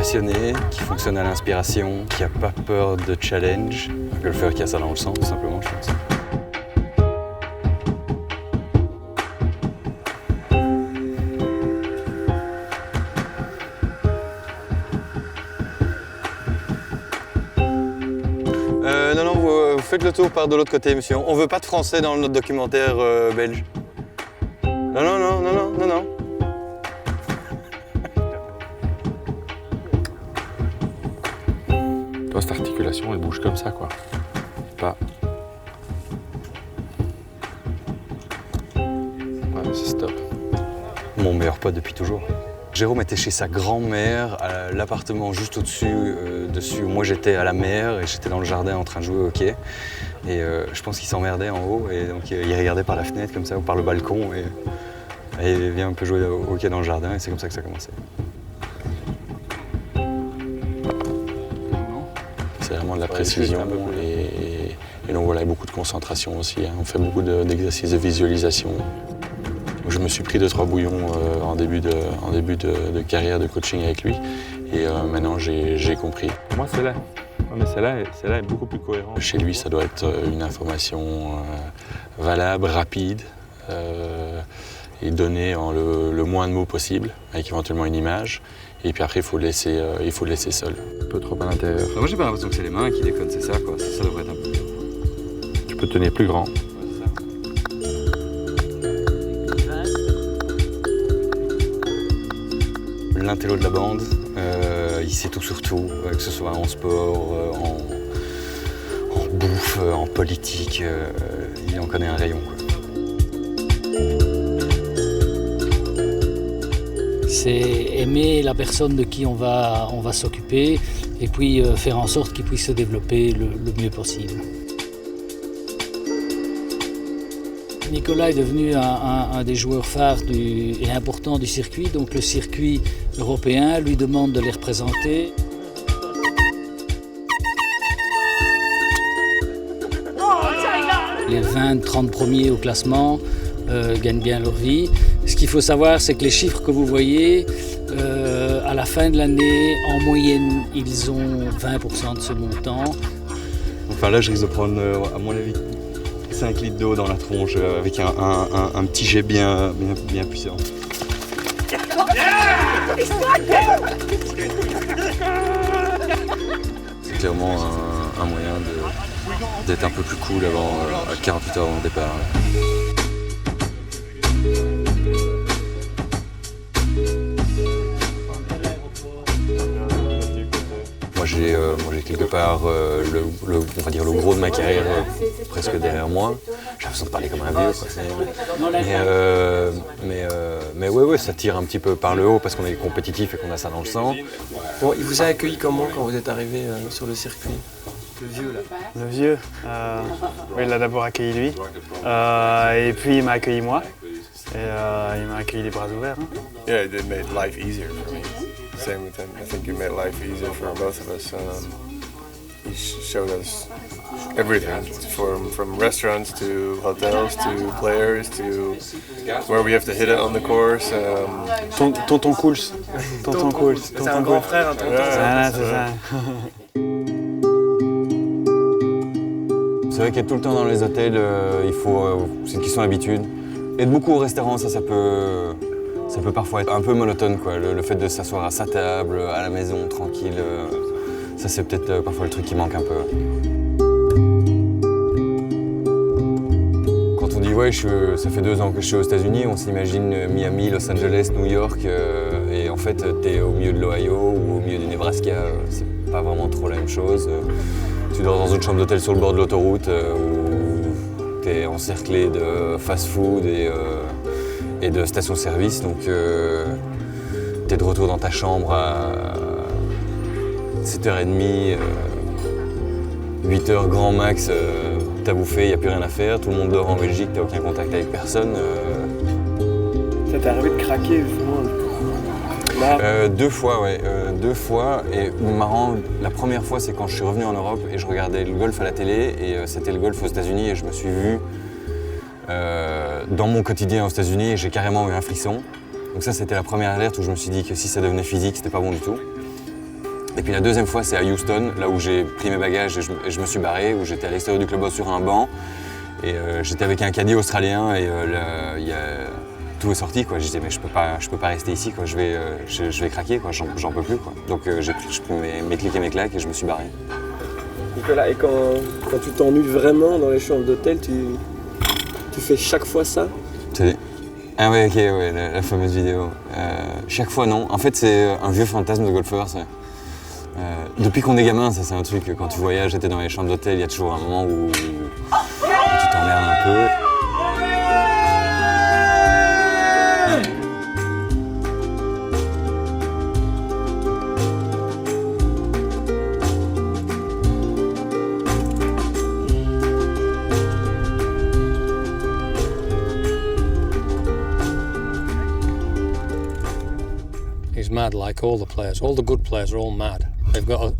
passionné, qui fonctionne à l'inspiration, qui n'a pas peur de challenge. Un golfeur qui a ça dans le sang, tout simplement, je pense. Non, vous faites le tour par de l'autre côté, monsieur. On veut pas de français dans notre documentaire belge. Non. Toi, cette articulation, elle bouge comme ça, quoi. Pas. Ouais, c'est stop. Mon meilleur pote depuis toujours. Jérôme était chez sa grand-mère, à l'appartement juste au-dessus, dessus où moi j'étais à la mer et j'étais dans le jardin en train de jouer au hockey. Et je pense qu'il s'emmerdait en haut et donc il regardait par la fenêtre comme ça ou par le balcon et il vient un peu jouer au hockey dans le jardin et c'est comme ça que ça a commencé. C'est vraiment de la précision et donc voilà, il y a beaucoup de concentration aussi. Hein. On fait beaucoup d'exercices de visualisation. Je me suis pris 2-3 bouillons en début de carrière de coaching avec lui et maintenant j'ai compris. Moi c'est là. Mais celle-là est beaucoup plus cohérente. Chez lui, ça doit être une information valable, rapide et donnée en le moins de mots possible, avec éventuellement une image. Et puis après, il faut le laisser seul. Un peu trop à l'intérieur. Moi j'ai pas l'impression que c'est les mains qui déconnent, c'est ça quoi. Ça devrait être un peu dur. Tu peux tenir plus grand. L'intello de la bande, il sait tout sur tout, que ce soit en sport, en bouffe, en politique, il en connaît un rayon. Quoi. C'est aimer la personne de qui on va s'occuper et puis faire en sorte qu'il puisse se développer le mieux possible. Nicolas est devenu un des joueurs phares et importants du circuit, donc le circuit européen lui demande de les représenter. Les 20-30 premiers au classement gagnent bien leur vie. Ce qu'il faut savoir, c'est que les chiffres que vous voyez, à la fin de l'année, en moyenne, ils ont 20% de ce montant. Enfin là, je risque de prendre, à mon avis, 5 litres d'eau dans la tronche avec un petit jet bien puissant. C'est clairement un moyen d'être un peu plus cool à 48 heures avant le départ. Moi j'ai quelque part on va dire le gros de ma carrière presque derrière moi. J'ai l'impression de parler comme un vieux. Quoi. Mais ouais, ça tire un petit peu par le haut parce qu'on est compétitif et qu'on a ça dans le sang. Bon, il vous a accueilli comment quand vous êtes arrivé sur le circuit? Le vieux là. Le vieux, il l'a d'abord accueilli lui, et puis il m'a accueilli moi, et il m'a accueilli les bras ouverts. Hein. Yeah, it made life easier for me. Same with him. I think you made life easier for both of us. He showed us everything, from restaurants to hotels to players to where we have to hit it on the course. Tonton Cools. Tonton Cools. C'est un grand frère, un tonton. Voilà, c'est ça. C'est vrai qu'être tout le temps dans les hôtels, c'est une question d'habitude. Être beaucoup au restaurant, ça peut parfois être un peu monotone, quoi. Le fait de s'asseoir à sa table, à la maison, tranquille, ça c'est peut-être parfois le truc qui manque un peu. Quand on dit ouais, ça fait 2 ans que je suis aux États-Unis, on s'imagine Miami, Los Angeles, New York, et en fait t'es au milieu de l'Ohio ou au milieu du Nebraska, c'est pas vraiment trop la même chose. Tu dors dans une chambre d'hôtel sur le bord de l'autoroute où t'es encerclé de fast-food et de stations-service, donc t'es de retour dans ta chambre à 7h30, 8h grand max, t'as bouffé, il n'y a plus rien à faire, tout le monde dort en Belgique, t'as aucun contact avec personne. Ça t'est arrivé de craquer justement? 2 fois, ouais, 2 fois. Et marrant, la première fois, c'est quand je suis revenu en Europe et je regardais le golf à la télé et c'était le golf aux États-Unis et je me suis vu dans mon quotidien aux États-Unis et j'ai carrément eu un frisson. Donc ça, c'était la première alerte où je me suis dit que si ça devenait physique, c'était pas bon du tout. Et puis la deuxième fois, c'est à Houston, là où j'ai pris mes bagages et je me suis barré, où j'étais à l'extérieur du clubhouse sur un banc. Et j'étais avec un caddie australien et tout est sorti, quoi. Je disais mais je peux pas rester ici, quoi. Je vais craquer, quoi. J'en peux plus, quoi. Donc j'ai pris mes clics et mes claques et je me suis barré. Nicolas, et quand tu t'ennuies vraiment dans les chambres d'hôtel, tu fais chaque fois ça? Ah ouais, ok, ouais, la fameuse vidéo. Chaque fois non. En fait c'est un vieux fantasme de golfeur, ça. Depuis qu'on est gamin, ça c'est un truc, quand tu voyages et t'es dans les chambres d'hôtel, il y a toujours un moment où tu t'emmerdes un peu. He's mad like all the players. All the good players are all mad. They've got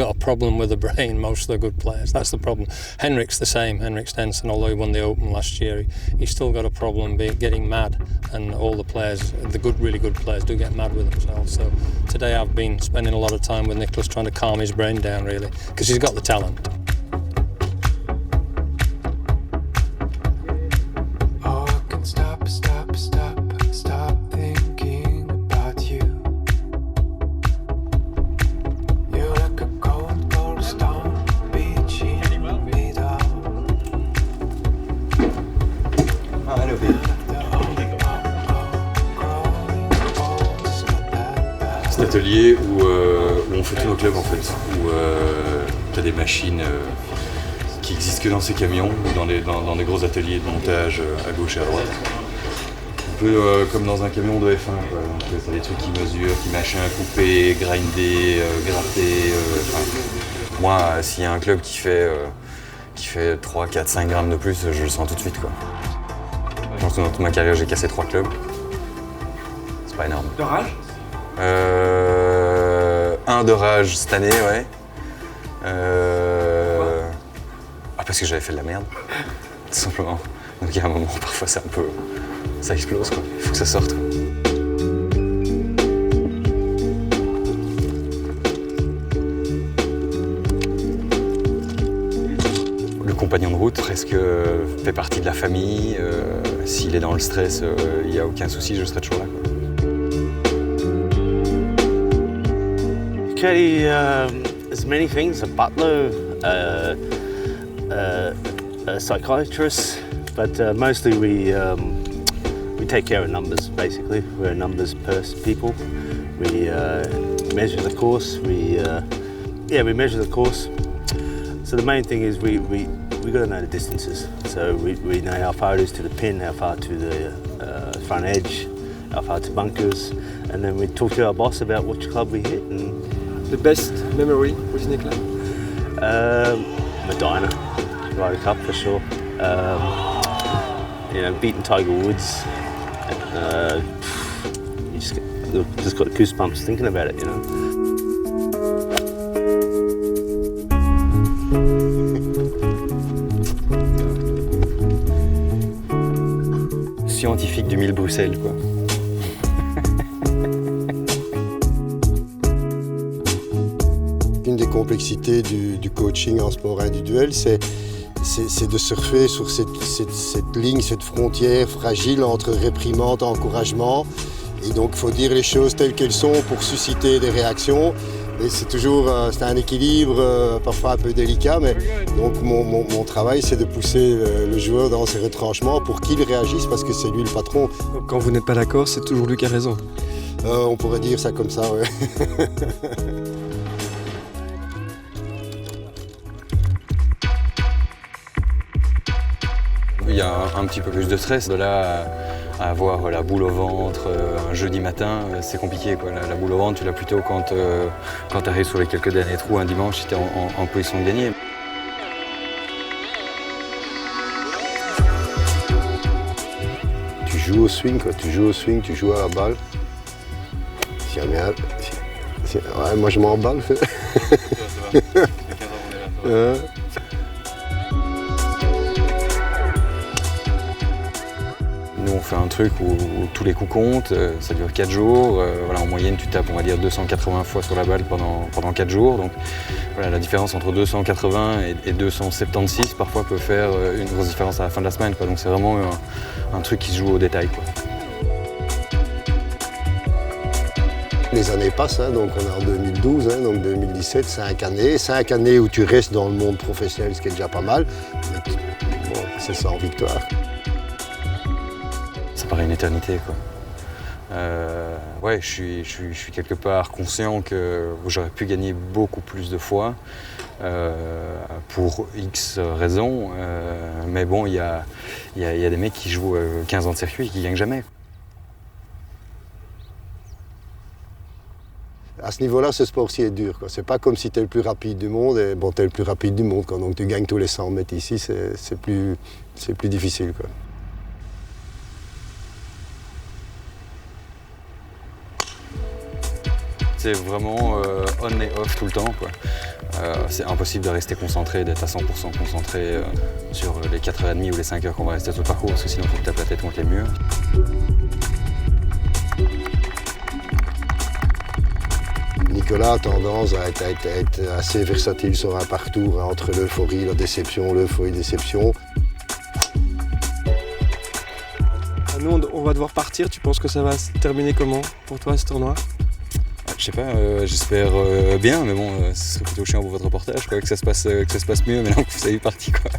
a problem with the brain, most of the good players. That's the problem. Henrik's the same. Henrik Stenson, although he won the Open last year, he's still got a problem getting mad. And all the players, really good players, do get mad with themselves. So today I've been spending a lot of time with Nicholas trying to calm his brain down, really, because he's got the talent. Cet atelier où on fait tous nos clubs en fait, où tu as des machines qui existent que dans ces camions ou dans des gros ateliers de montage à gauche et à droite. Un peu comme dans un camion de F1, quoi. Donc tu as des trucs qui mesurent, qui machin, couper, grinder, gratter. Moi, s'il y a un club qui fait 3, 4, 5 grammes de plus, je le sens tout de suite, quoi. Je pense que dans toute ma carrière, j'ai cassé 3 clubs. C'est pas énorme. De rage? Un de rage cette année, ouais. Parce que j'avais fait de la merde, tout simplement. Donc il y a un moment, parfois c'est un peu... ça explose, quoi. Il faut que ça sorte, quoi. Le compagnon de route, presque fait partie de la famille. S'il est dans le stress, il n'y a aucun souci, je serai toujours là, quoi. Caddy is many things, a butler, a psychiatrist, but mostly we take care of numbers, basically. We're a numbers people. We measure the course, we measure the course. So the main thing is we got to know the distances. So we know how far it is to the pin, how far to the front edge, how far to bunkers, and then we talk to our boss about which club we hit. And the best memory with Nicolas? Medina, Ryder Cup for sure. Beating Tiger Woods. You just got goosebumps thinking about it, you know. Scientifique du Mille Bruxelles, quoi. Une des complexités du coaching en sport individuel, c'est de surfer sur cette ligne, cette frontière fragile entre réprimande et encouragement. Et donc il faut dire les choses telles qu'elles sont pour susciter des réactions. Et c'est un équilibre parfois un peu délicat, mais donc mon travail c'est de pousser le joueur dans ses retranchements pour qu'il réagisse parce que c'est lui le patron. Donc quand vous n'êtes pas d'accord, c'est toujours lui qui a raison? On pourrait dire ça comme ça, ouais. Il y a un petit peu plus de stress. De là à avoir la boule au ventre un jeudi matin, c'est compliqué, quoi. La boule au ventre, tu l'as plutôt quand tu arrives sur les quelques derniers trous un dimanche, si tu es en position de gagner. Tu joues au swing, quoi. Tu joues à la balle. Ouais, moi je m'emballe. Nous, on fait un truc où tous les coups comptent, ça dure 4 jours. Voilà, en moyenne, tu tapes, on va dire, 280 fois sur la balle pendant 4 jours. Donc, voilà, la différence entre 280 et 276, parfois, peut faire une grosse différence à la fin de la semaine, quoi. Donc, c'est vraiment un truc qui se joue au détail, quoi. Les années passent, hein, donc on est en 2012, hein, donc 2017, 5 années où tu restes dans le monde professionnel, ce qui est déjà pas mal. Mais bon, c'est ça en victoire. Ça paraît une éternité, quoi. Ouais, je suis quelque part conscient que j'aurais pu gagner beaucoup plus de fois pour X raisons. Mais bon, il y a des mecs qui jouent 15 ans de circuit et qui gagnent jamais. À ce niveau-là, ce sport-ci est dur. C'est pas comme si tu es le plus rapide du monde, et bon, tu es le plus rapide du monde, quoi. Donc tu gagnes tous les 100 mètres ici, c'est plus difficile, quoi. C'est vraiment on et off tout le temps, quoi. C'est impossible de rester concentré, d'être à 100% concentré sur les 4h30 ou les 5 heures qu'on va rester sur le parcours, parce que sinon il faut que tu tapes la tête contre les murs. Nicolas a tendance à être assez versatile sur un parcours, entre l'euphorie, la déception, l'euphorie, déception. Nous, on va devoir partir. Tu penses que ça va se terminer comment pour toi, ce tournoi? Je sais pas, j'espère bien, mais bon, ce serait plutôt chiant pour votre reportage, quoi, que ça se passe mieux maintenant que vous avez parti, quoi.